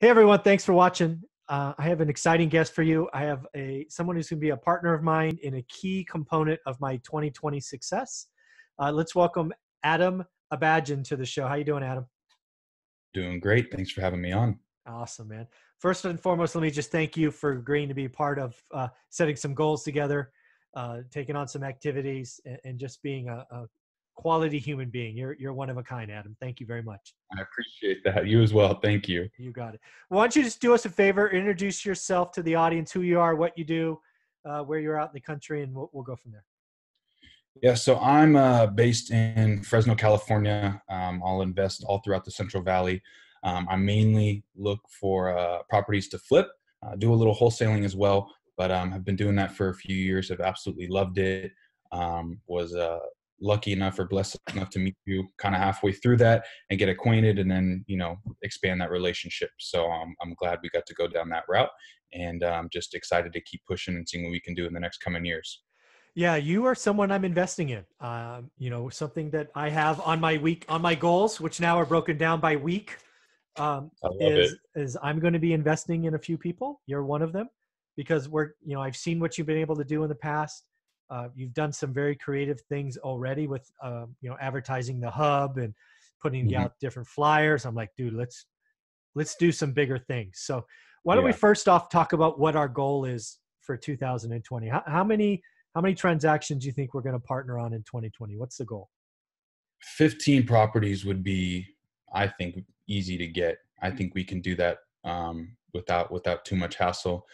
Hey everyone, thanks for watching. I have an exciting guest for you. I have someone who's going to be a partner of mine in a key component of my 2020 success. Let's welcome Adam Abajan to the show. How you doing, Adam? Doing great. Thanks for having me on. Awesome, man. First and foremost, let me just thank you for agreeing to be part of setting some goals together, taking on some activities, and just being a quality human being. You're one of a kind, Adam. Thank you very much. I appreciate that. You as well. Thank you. You got it. Why don't you just do us a favor, introduce yourself to the audience, who you are, what you do, where you're out in the country, and we'll go from there. Yeah, so I'm based in Fresno, California. I'll invest all throughout the Central Valley. I mainly look for properties to flip, do a little wholesaling as well, but I've been doing that for a few years. I've absolutely loved it. Was lucky enough or blessed enough to meet you kind of halfway through that and get acquainted and then, expand that relationship. So I'm glad we got to go down that route, and I'm just excited to keep pushing and seeing what we can do in the next coming years. Yeah, you are someone I'm investing in. Something that I have on my goals, which now are broken down by week, I love it. is I'm going to be investing in a few people. You're one of them because I've seen what you've been able to do in the past. You've done some very creative things already with, advertising the hub and putting Mhm. out different flyers. I'm like, dude, let's do some bigger things. So why don't we Yeah. first off talk about what our goal is for 2020? How many transactions do you think we're going to partner on in 2020? What's the goal? 15 properties would be, I think, easy to get. I think we can do that without too much hassle.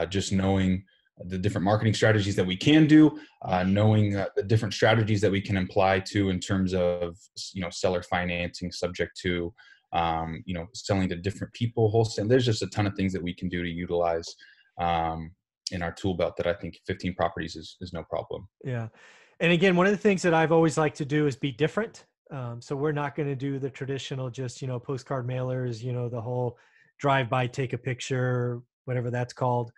Just knowing the different marketing strategies that we can do, knowing the different strategies that we can apply to in terms of seller financing, subject to selling to different people, wholesale. There's just a ton of things that we can do to utilize in our tool belt that I think 15 properties is no problem. Yeah. And again, one of the things that I've always liked to do is be different. So we're not going to do the traditional, just, postcard mailers, the whole drive by, take a picture, whatever that's called.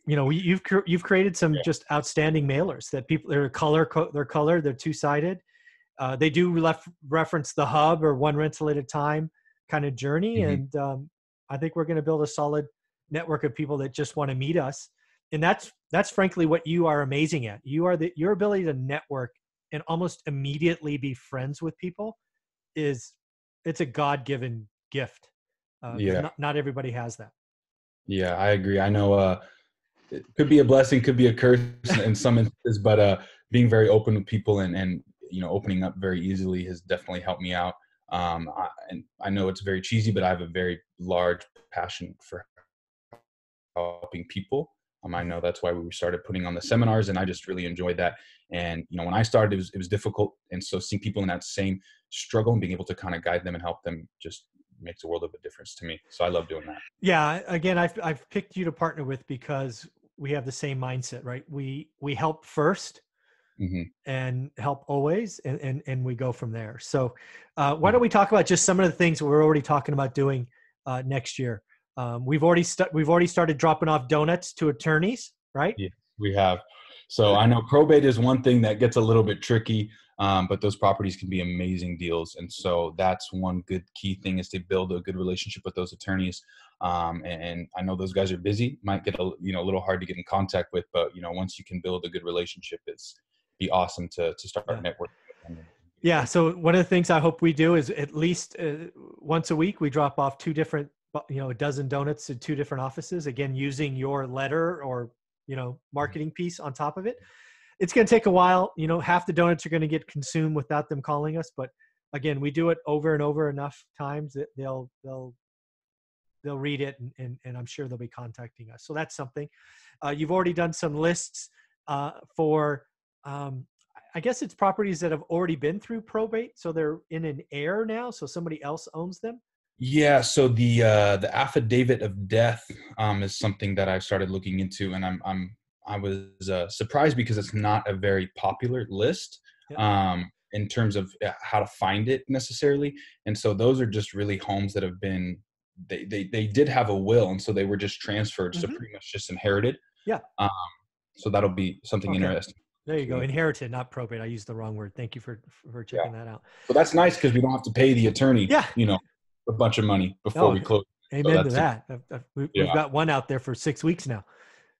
You've created some just outstanding mailers that people, they're colored, they're two-sided. They do reference the hub or one rental at a time kind of journey. Mhm. And I think we're going to build a solid network of people that just want to meet us. And that's frankly what you are amazing at. Your ability to network and almost immediately be friends with people it's a God-given gift. Because Yeah. not everybody has that. Yeah, I agree. I know it could be a blessing, could be a curse in some instances, but being very open with people and opening up very easily has definitely helped me out. And I know it's very cheesy, but I have a very large passion for helping people. I know that's why we started putting on the seminars, and I just really enjoyed that. And when I started, it was difficult, and so seeing people in that same struggle and being able to kind of guide them and help them just makes a world of a difference to me. So I love doing that. Yeah, again, I've picked you to partner with because we have the same mindset, right? We help first Hmm. and help always, and we go from there. So why don't we talk about just some of the things we're already talking about doing next year? We've already started dropping off donuts to attorneys, right? Yeah, we have. So I know probate is one thing that gets a little bit tricky, but those properties can be amazing deals. And so that's one good key thing, is to build a good relationship with those attorneys. And I know those guys are busy, might get a little hard to get in contact with, but once you can build a good relationship, it's be awesome to start Yeah. networking with them. Yeah. So one of the things I hope we do is at least once a week we drop off a dozen donuts to two different offices. Again, using your letter or marketing piece on top of it. It's going to take a while. Half the donuts are going to get consumed without them calling us, but again, we do it over and over enough times that they'll read it, and I'm sure they'll be contacting us. So that's something. You've already done some lists for I guess it's properties that have already been through probate, so they're in an heir now, so somebody else owns them. Yeah, so the Affidavit of Death is something that I've started looking into, and I was surprised because it's not a very popular list Yeah. in terms of how to find it necessarily. And so those are just really homes that have been they did have a will, and so they were just transferred, so Mm-hmm. pretty much just inherited. Yeah. Um, so that'll be something Okay. interesting. There you go. Inherited, not probate. I used the wrong word. Thank you for Yeah. checking that out. So that's nice because we don't have to pay the attorney. Yeah. a bunch of money before Oh, we close. So amen to that's a, that. We've yeah, got one out there for 6 weeks now.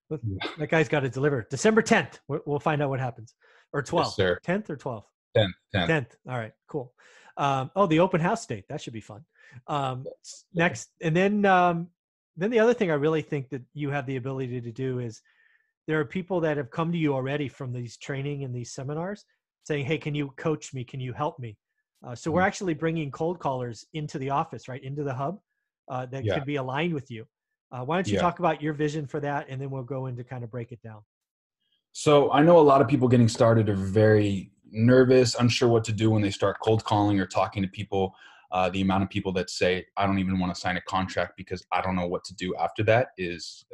But that guy's got to deliver December 10th. We'll find out what happens. Or yes, 12th, sir. 10th or 12th. 10th. 10th. All right, cool. Oh, the open house date. That should be fun. Next, and then the other thing I really think that you have the ability to do is there are people that have come to you already from these training and these seminars saying, hey, can you coach me? Can you help me? So we're actually bringing cold callers into the office, right? Into the hub that Yeah, could be aligned with you. Why don't you yeah. talk about your vision for that? And then we'll go into kind of break it down. So I know a lot of people getting started are very nervous, unsure what to do when they start cold calling or talking to people. The amount of people that say, I don't even want to sign a contract because I don't know what to do after that is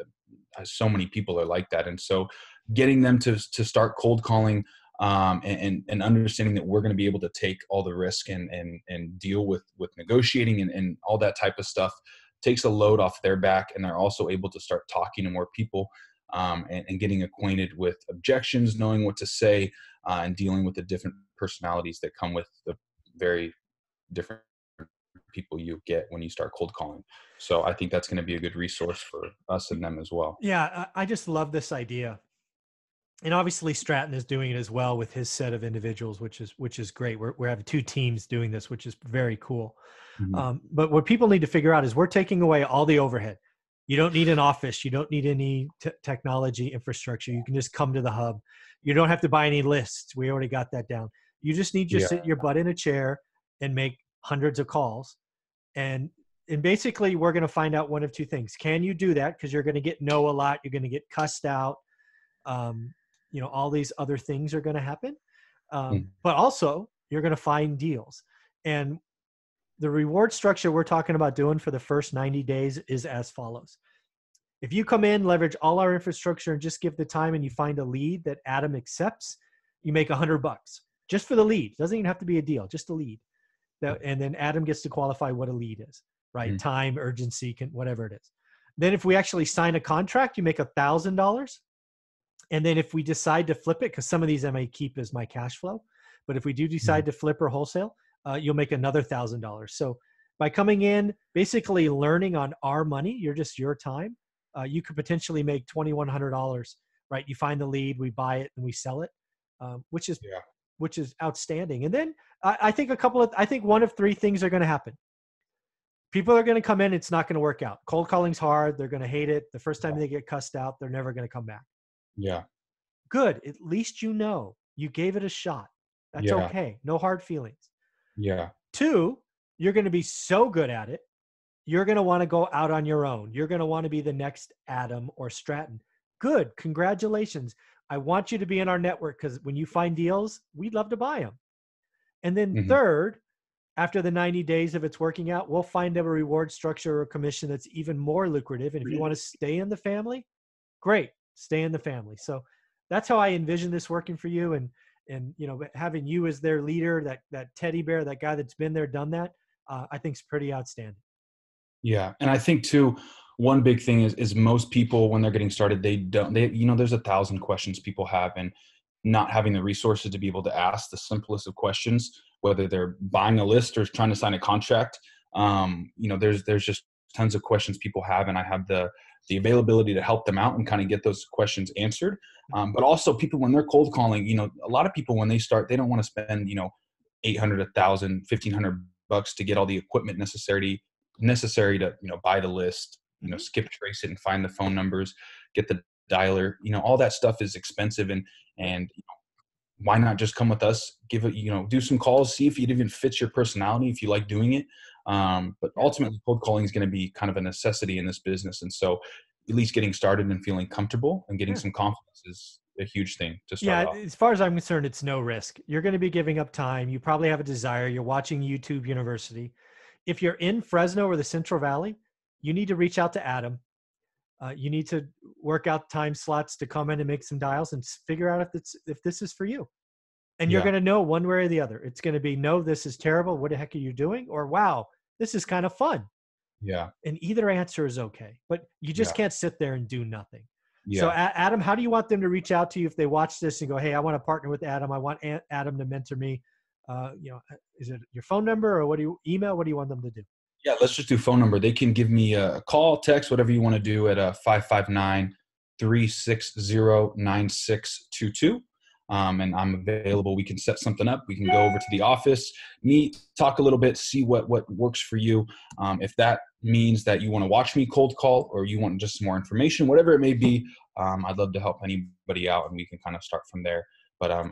so many people are like that. And so getting them to start cold calling and understanding that we're going to be able to take all the risk and deal with negotiating and all that type of stuff takes a load off their back. And they're also able to start talking to more people and getting acquainted with objections, knowing what to say, and dealing with the different personalities that come with the very different people you get when you start cold calling. So I think that's going to be a good resource for us and them as well. Yeah, I just love this idea. And obviously Stratton is doing it as well with his set of individuals, which is great. We're having two teams doing this, which is very cool. Mm-hmm. But what people need to figure out is we're taking away all the overhead. You don't need an office. You don't need any technology infrastructure. You can just come to the hub. You don't have to buy any lists. We already got that down. You just need to Yeah. sit your butt in a chair and make hundreds of calls. And basically we're going to find out one of two things. Can you do that? Because you're going to get no a lot. You're going to get cussed out. All these other things are going to happen. But also you're going to find deals. And the reward structure we're talking about doing for the first 90 days is as follows. If you come in, leverage all our infrastructure and just give the time and you find a lead that Adam accepts, you make $100 just for the lead. Doesn't even have to be a deal, just a lead. And then Adam gets to qualify what a lead is, right? Mm-hmm. Time, urgency, whatever it is. Then if we actually sign a contract, you make $1,000. And then if we decide to flip it, because some of these I may keep as my cash flow, but if we do decide to flip or wholesale, you'll make another $1,000. So by coming in, basically learning on our money, you're just your time, you could potentially make $2,100, right? You find the lead, we buy it and we sell it, which is outstanding. And then I think one of three things are going to happen. People are going to come in. It's not going to work out. Cold calling's hard. They're going to hate it. The first time they get cussed out, they're never going to come back. Yeah. Good. At least you gave it a shot. That's okay. No hard feelings. Yeah. 2, you're going to be so good at it. You're going to want to go out on your own. You're going to want to be the next Adam or Stratton. Good. Congratulations. I want you to be in our network because when you find deals, we'd love to buy them. And then third, after the 90 days, if it's working out, we'll find a reward structure or commission that's even more lucrative. And if you want to stay in the family, great. Stay in the family. So that's how I envision this working for you. And having you as their leader, that teddy bear, that guy that's been there, done that, I think is pretty outstanding. Yeah. And I think too, one big thing is most people, when they're getting started, there's 1,000 questions people have, and not having the resources to be able to ask the simplest of questions, whether they're buying a list or trying to sign a contract. There's just tons of questions people have, and I have the availability to help them out and kind of get those questions answered. But also people, when they're cold calling, a lot of people, when they start, they don't want to spend, $800, $1,000, $1,500 to get all the equipment necessary to, buy the list, skip trace it and find the phone numbers, get the dialer, all that stuff is expensive. And why not just come with us, give it, do some calls, see if it even fits your personality, if you like doing it. But ultimately cold calling is going to be kind of a necessity in this business. And so at least getting started and feeling comfortable and getting some confidence is a huge thing to start off. As far as I'm concerned, it's no risk. You're going to be giving up time. You probably have a desire. You're watching YouTube University. If you're in Fresno or the Central Valley, you need to reach out to Adam. You need to work out time slots to come in and make some dials and figure out if this is for you. And you're going to know one way or the other. It's going to be, no, this is terrible. What the heck are you doing? Or, wow, this is kind of fun. Yeah. And either answer is okay, but you just can't sit there and do nothing. Yeah. So Adam, how do you want them to reach out to you if they watch this and go, hey, I want to partner with Adam. I want Adam to mentor me. Is it your phone number or email? What do you want them to do? Yeah, let's just do phone number. They can give me a call, text, whatever you want to do at 559-360-9622. And I'm available. We can set something up. We can go over to the office, meet, talk a little bit, see what works for you. If that means that you want to watch me cold call or you want just some more information, whatever it may be, I'd love to help anybody out, and we can kind of start from there. But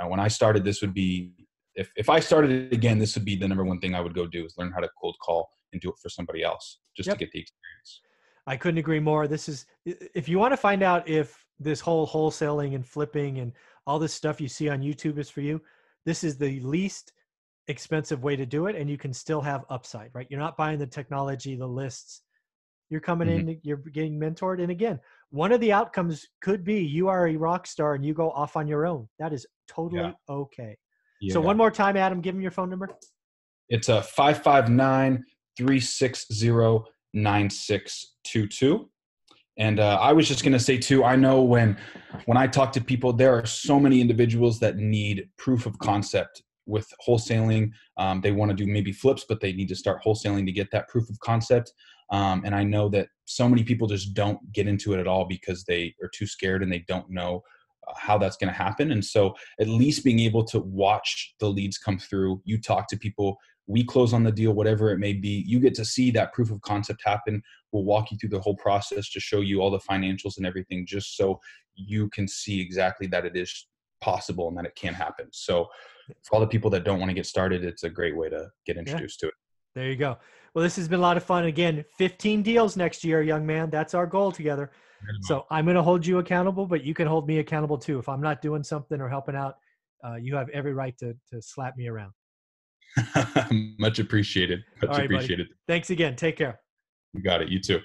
when I started, this would be, if I started it again, this would be the number one thing I would go do, is learn how to cold call and do it for somebody else just to Yep. get the experience. I couldn't agree more. This is, if you want to find out if this whole wholesaling and flipping and all this stuff you see on YouTube is for you, this is the least expensive way to do it. And you can still have upside, right? You're not buying the technology, the lists. You're coming Mm-hmm. in, you're getting mentored. And again, one of the outcomes could be you are a rock star and you go off on your own. That is Yeah. totally okay. So Yeah. one more time, Adam, give them your phone number. It's a 559-360-9622. And I was just going to say too, I know when I talk to people, there are so many individuals that need proof of concept with wholesaling. They want to do maybe flips, but they need to start wholesaling to get that proof of concept. And I know that so many people just don't get into it at all because they are too scared and they don't know how that's going to happen. And so at least being able to watch the leads come through, you talk to people, we close on the deal, whatever it may be, you get to see that proof of concept happen. We'll walk you through the whole process to show you all the financials and everything, just so you can see exactly that it is possible and that it can happen. So for all the people that don't want to get started, it's a great way to get Yeah, introduced to it. there you go. Well, this has been a lot of fun. Again, 15 deals next year, young man. That's our goal together. So I'm going to hold you accountable, but you can hold me accountable too. If I'm not doing something or helping out, you have every right to slap me around. Much appreciated. All Much right, buddy. appreciated. Thanks again. Take care. You got it. You too.